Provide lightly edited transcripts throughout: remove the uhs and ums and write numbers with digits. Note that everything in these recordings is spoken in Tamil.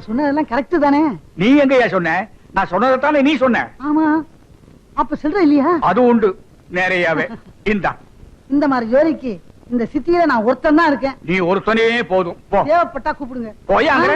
நான் சொன்னதெல்லாம் கரெக்ட் தானே? நீ எங்கயா சொன்ன? நான் சொன்னதைத்தானே நீ சொன்ன. ஆமா. அப்ப சொல்ற இல்லையா? அது உண்டு நிறையவே. இந்த மாதிரி ஜோலிக்கு இந்த சிட்டியில நான் ஒருத்தன் தான் இருக்கேன். நீ ஒருத்தனே போதும். தேவைப்பட்டா கூப்பிடுங்க. போயா அங்க.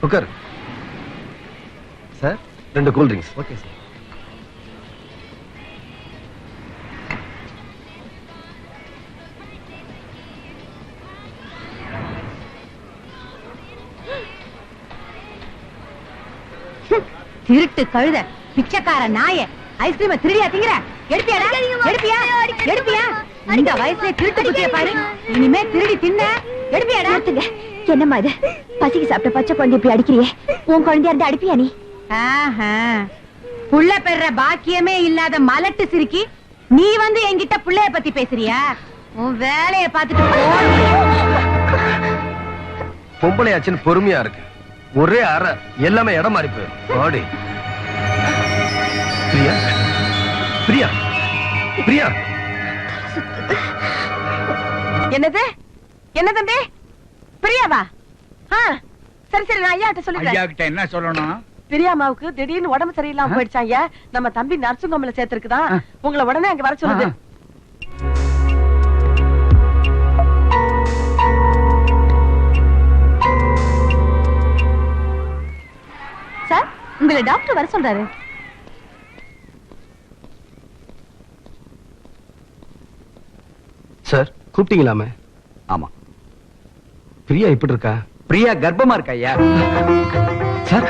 உட்கார் sir. 2 cool drinks. Okay sir. திருட்டு கழுத, பிச்சைக்கார நாய, ஐஸ்கிரீம் திருடியா திங்கிற? எடுப்பியாடா? எடுப்பியா? எடுப்பியா? இந்த வயசுல திருட்டு குட்டிய பாரு. இனிமே திருடி தின்ன எடுப்பியாடா? என்னம்மா இது? பசிக்கு சாப்பிட்ட பச்சை குழந்தை இப்படி அடிக்கிறியே, உன் குழந்தையா இருந்தா அடிப்பியா நீ? புள்ள பெற பாக்கியமே இல்லாத மலட்டு சிரிக்கி நீ வந்து என்கிட்ட புள்ளைய பத்தி பேசுறியா? உன் வேலைய பார்த்துட்டு பொம்பளையாச்சுன்னு பொறுமையா இருக்கு. ஒரே அறை எல்லாமே இடம் மாறி போயிடும். பிரியா, பிரியா, பிரியா. என்னது? என்ன தம்பி? பிரியாவா? சரி சரி, நான் ஐயாட்ட சொல்லிட்டேன். ஐயா கிட்ட என்ன சொல்லணும்? பிரியாமாவுக்கு திடீர்னு உடம்பு சரியில்லாம போயிடுச்சாங்க. நம்ம தம்பி நர்சிங் ஹோம்ல சேர்த்திருக்குதான். உங்களை உடனே அங்க வர சொல்லுது. சார், உங்களை டாக்டர் வர சொல்றாரு. சார் கூப்பிட்டீங்களாமே? ஆமா. பிரியா இப்படி இருக்கா? பிரியா கர்ப்பமா இருக்கா ஐயா. சார்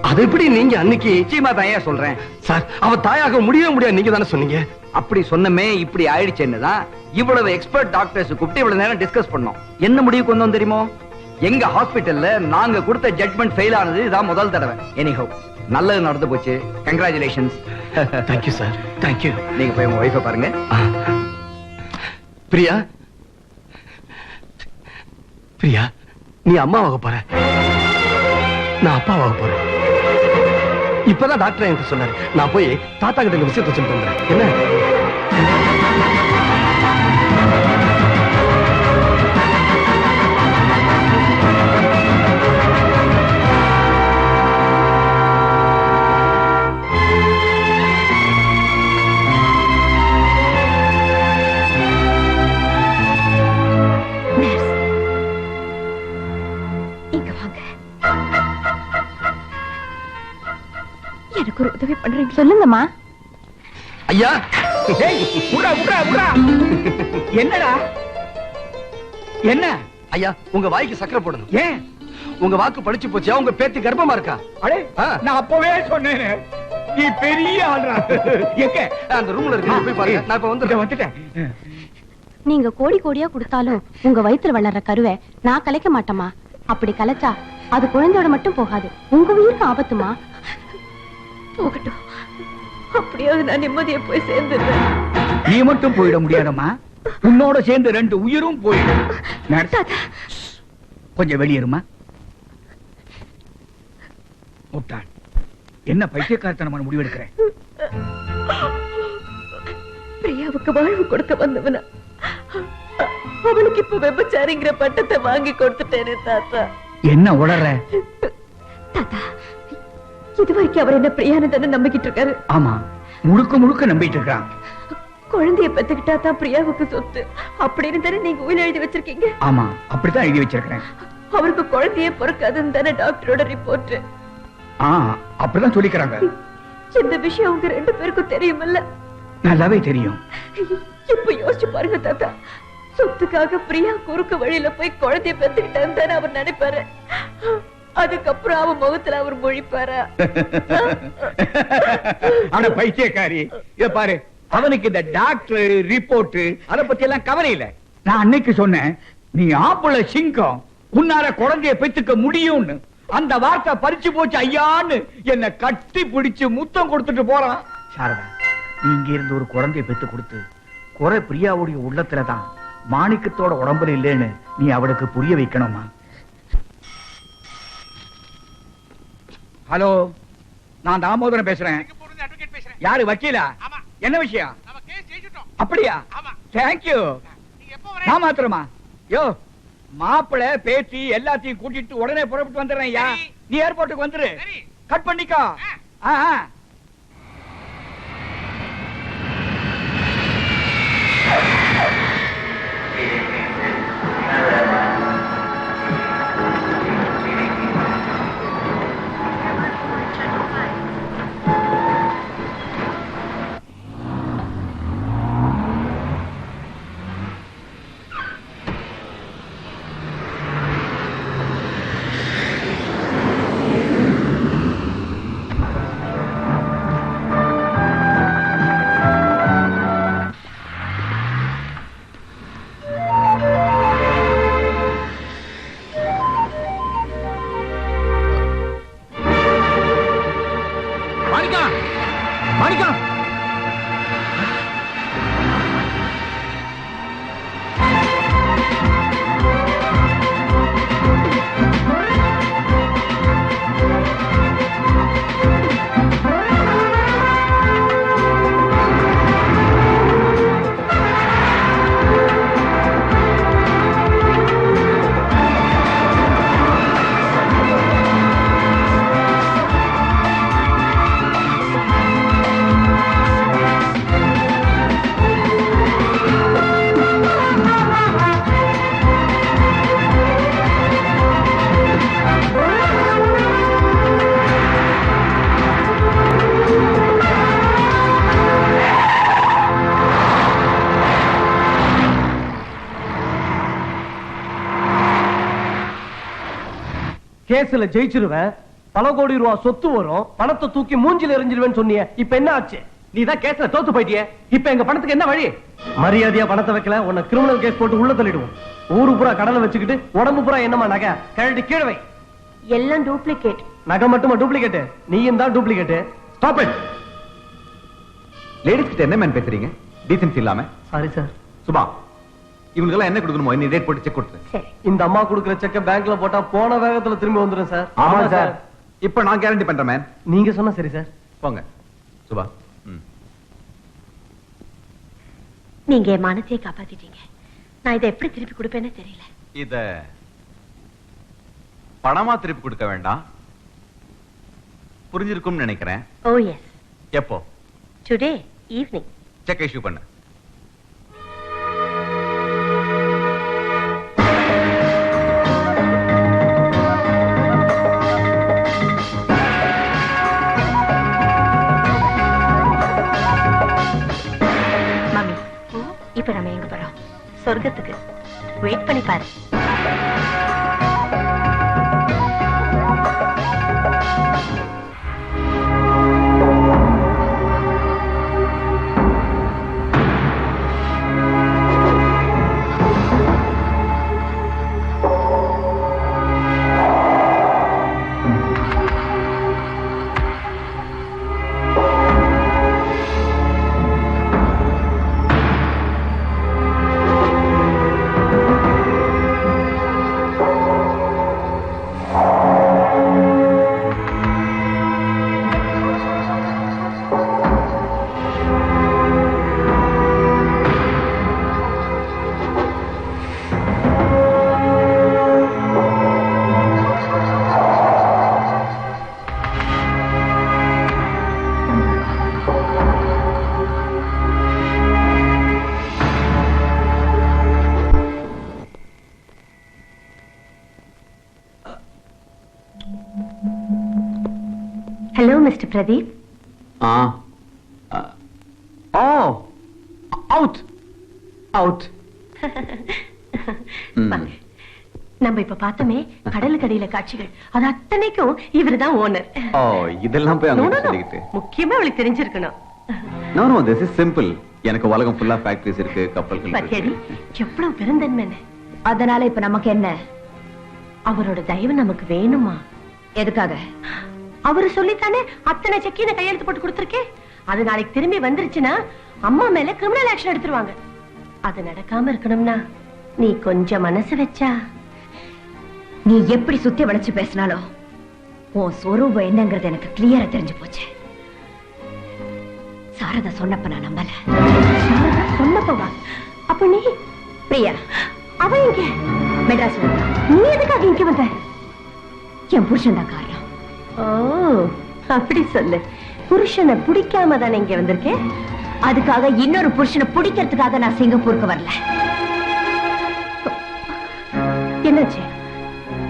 அது எப்படி நீங்க அன்னைக்கு? நிச்சயமா தான் ஐயா சொல்றேன். சார் அவ தாயாக முடியவே முடியாது நீங்க தானே சொன்னீங்க. அப்படி சொன்னமே இப்படி ஆயிடுச்சுன்னுதான் இவ்வளவு எக்ஸ்பர்ட் டாக்டர்ஸ் கூப்பிட்டு இவ்வளவு நேரம் டிஸ்கஸ் பண்ணோம். என்ன முடிவுக்கு வந்தோம் தெரியுமோ? எங்க ஹாஸ்பிட்டல்ல நாங்க கொடுத்த ஜட்மெண்ட் ஃபெயில் ஆனது இதான் முதல் தடவை. எனிஹோ நல்லது நடந்து போச்சு. கங்க்ராச்சுலேஷன்ஸ். Thank you sir. தேங்க்யூ. நீங்க போய் உங்க வைஃபை பாருங்க. பிரியா, பிரியா நீ அம்மாவாக போற, நான் அப்பாவாக போறேன். இப்பதான் டாக்டர் எனக்கு சொன்னாரு. நான் போய் தாத்தா கிட்ட இந்த விஷயத்தை சொல்லிட்டு வந்துறேன். என்ன? எனக்கு ஒரு உதவி பண்றீங்க? சொல்லுங்கம்மா. ஐயா, என்னடா? என்ன ஐயா, உங்க வாய்க்கு சக்கரை போடணும். ஏன்? உங்க வாக்கு படிச்சு போச்சு. உங்க பேத்தி கர்ப்பமா இருக்கா. அடே, நான் அப்பவே சொன்னேன் நீ பெரிய ஆள்றா. எங்க? அந்த ரூம்ல இருக்கு, போய் பாருங்க. நான் இப்ப வந்துட்டேன். நீங்க கோடி கோடியா கொடுத்தாலும் உங்க வயித்துல வளர்ற கருவை நான் கலைக்க மாட்டேமா. அப்படி கலைச்சா அது குழந்தையோட மட்டும் போகாது, உங்க உயிருக்கு ஆபத்துமா. போகட்டும், அப்படியாவது நான் நிம்மதியை போய் சேர்ந்துடுறேன். நீ மட்டும் போயிட முடியாதம்மா, உன்னோட சேர்ந்து 2 உயிரும் போயிடும். கொஞ்சம் வெளியேறுமா. முட்டாள், என்ன பைத்தியக்காரத்தனமான முடிவு எடுக்கிறேன்? பிரியாவுக்கு வாழ்வு கொடுக்க வந்தவனா அவனுக்கு இப்ப விபச்சாரிங்கிற பட்டத்தை வாங்கி கொடுத்துட்டேனே தாத்தா. என்ன உளற? தாத்தா, இதுவரைக்கும் அவர் என்ன பிரியானதான நம்பிக்கிட்டு இருக்காரு. ஆமா, முழுக்க முழுக்க நம்பிட்டு இருக்கான். குழந்தைய பெத்துக்கிட்டா தான் பிரியாவுக்கு சொத்து அப்படின்னு தானே நீங்க உயிர் எழுதி வச்சிருக்கீங்க. ஆமா, அப்படித்தான் எழுதி வச்சிருக்கேன். அவருக்கு குழந்தையே பிறக்காதுன்னு தானே டாக்டரோட ரிப்போர்ட். அப்படிதான் சொல்லிக்கிறாங்க. இந்த விஷயம் அவங்க 2 பேருக்கும் தெரியுமல்ல? நல்லாவே தெரியும். இப்ப யோசிச்சு பாருங்க தாத்தா, சொத்துக்காக பிரியா குறுக்கு வழியில போய் குழந்தைய பெத்துக்கிட்டான்னு தானே அவர் நினைப்பாரு. அதுக்கப்புறம் அவன் முகத்துல அவர் மொழிப்பாரா? ஆனா பைத்தியக்காரி, இத பாரு, அவனுக்கு இந்த டாக்டர் ரிப்போர்ட் அத பத்தி எல்லாம் கவலை இல்ல. நான் அன்னைக்கு சொன்னேன், நீ ஆம்பளை சிங்கம், உன்னால குழந்தைய பெத்துக்க முடியும்னு. அந்த வார்த்தை பறிச்சு போச்சு ஐயான்னு என்ன கட்டி பிடிச்சு முத்தம் கொடுத்துட்டு போறான். சாரதா, நீ இங்க இருந்து ஒரு குழந்தைய பெத்து கொடுத்து குறை பிரியாவுடைய உள்ளத்துலதான் மாணிக்கத்தோட உடம்புல இல்லைன்னு நீ அவளுக்கு புரிய வைக்கணுமா? ஹலோ, நான் தாமோதரன் பேசுறேன். யாரு? வக்கீலா? என்ன விஷயம்? அப்படியா? தேங்க்யூ. நான் மாத்திரமா? யோ, மாப்பிளை பேத்தி எல்லாத்தையும் கூட்டிட்டு உடனே புறப்பட்டு வந்துடுறேன் ஐயா. நீ ஏர்போர்ட்டுக்கு வந்துரு. கட் பண்ணிக்கோ. கேஸ்ல ஜெயிச்சிருவேன், பல கோடி ரூபாய் சொத்து வரும், பணத்தை தூக்கி மூஞ்சில எறிஞ்சிருவேன்னு சொன்னியே, இப்ப என்ன ஆச்சு? நீ தான் கேஸ்ல தோத்து போயிட்டியே, இப்ப எங்க பணத்துக்கு என்ன வழி? மரியாதையா பணத்தை வைக்கல, உன்னை கிரிமினல் கேஸ் போட்டு உள்ள தள்ளிடுவோம். ஊரு பூரா கடலை வச்சுக்கிட்டு உடம்பு பூரா என்னமா நகை கழட்டி கீழே வை. எல்லாம் டூப்ளிகேட். நகை மட்டுமா டூப்ளிகேட்? நீயும் தான் டூப்ளிகேட். Stop it. லேடிஸ் கிட்ட என்ன மேன் பேசுறீங்க? டீசன்சி இல்லாம. Sorry sir. சுபா, இவங்களுக்கு எல்லாம் என்ன கொடுக்கணுமோ நீ டேட் போட்டு செக் கொடுத்து. சரி. இந்த அம்மா கொடுக்கிற செக்க பேங்க்ல போட்டா போன வேகத்துல திரும்பி வந்துரும் சார். ஆமா சார். இப்ப நான் கேரண்டி பண்றேன் மேன். நீங்க சொன்னா சரி சார். போங்க சுபா. நீங்க என் மனத்தையே காப்பாத்திட்டீங்க. நான் இதை எப்படி திருப்பி கொடுப்பேன்னு தெரியல. இத பணமா திருப்பி கொடுக்க வேண்டாம், புரிஞ்சிருக்கும்னு நினைக்கிறேன். ஓ எஸ். எப்போ? Today evening. செக் இஷ்யூ பண்ணு. மம்மி, இப்ப நம்ம எங்க போறோம்? சொர்க்கத்துக்கு. வெயிட் பண்ணி பாரு. Hello, Mr. Pradeep. Out. நம்ம இப்ப பார்த்தோமே கடலுக்கடியில காட்சிகள், அது அத்தனைக்கும் இவர்தான் ஓனர். இதெல்லாம் போய் அங்க சொல்லிக்கிட்டு முக்கியமா அவளுக்கு தெரிஞ்சிருக்கணும். No, this is simple. எனக்கு உலகம் ஃபுல்லா ஃபேக்டரிஸ் இருக்கு, கப்பல்கள் பத்தியடி இருக்கு. எவ்வளவு பெருந்தன்மை. அதனால இப்ப நமக்கு என்ன? அவரோட தயவு நமக்கு வேணுமா? எதுக்காக? அவரு சொல்லித்தானே அத்தனை செக்கின கையெழுத்து போட்டு கொடுத்திருக்கேன். அது நாளைக்கு திரும்பி வந்துருச்சுன்னா அம்மா மேல கிரிமினல் ஆக்ஷன் எடுத்துருவாங்க. அது நடக்காம இருக்கணும்னா நீ கொஞ்சம் மனசு வச்சா. நீ எப்படி சுத்தி வளைச்சு பேசினாலும் உன் சொரூபம் என்னங்கிறது எனக்கு கிளியரா தெரிஞ்சு போச்சு. சாரதா சொன்னப்ப நான் நம்பல. சாரதா சொன்னப்பவா? பண்ணி பிரியா அவ எங்க மெட்ராஸ் வந்தா. நீ எதுக்காக இங்க வந்த என் புருஷன் தான் காரணம். ஓ அப்படி சொல்லு புருஷனை பிடிக்காம தானே இங்க வந்திருக்கேன் அதுக்காக இன்னொரு புருஷனை பிடிக்கிறதுக்காக நான் சிங்கப்பூருக்கு வரல. என்னாச்சு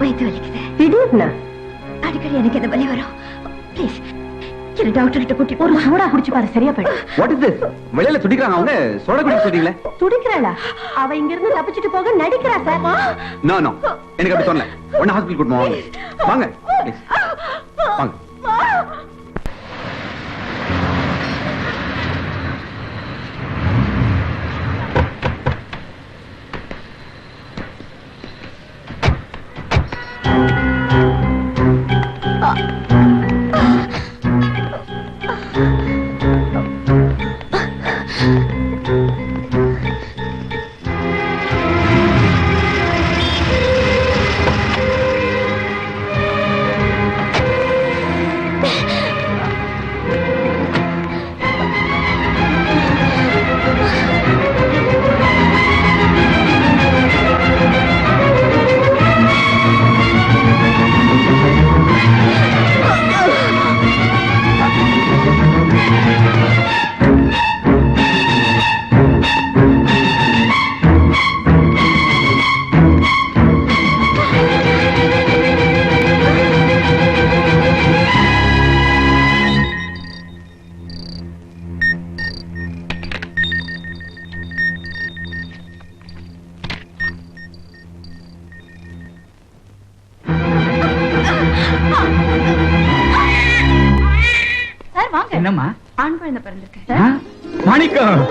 வயிற்று வலிக்குது. திடீர்னு அடிக்கடி எனக்கு இந்த வலி வரும். ப்ளீஸ் என்ன டாக்டர் கிட்ட கூட்டி ஒரு சூடா குடிச்சு பாரு சரியா போயிடும். What is this? வெளியில துடிக்கிறாங்க அவங்க. சோடா குடிக்க சொல்றீங்களே? துடிக்கிறாளா? அவ இங்க இருந்து தப்பிச்சிட்டு போக நடிக்கிறா சார். நோ நோ, எனக்கு அப்படி தோணல. உடனே ஹாஸ்பிடல் கூட்டு வாங்க. வாங்க ப்ளீஸ் வாங்க. சார் வாங்க. என்னம்மா? ஆண் குழந்தை பிறந்திருக்கு மாணிக்கம்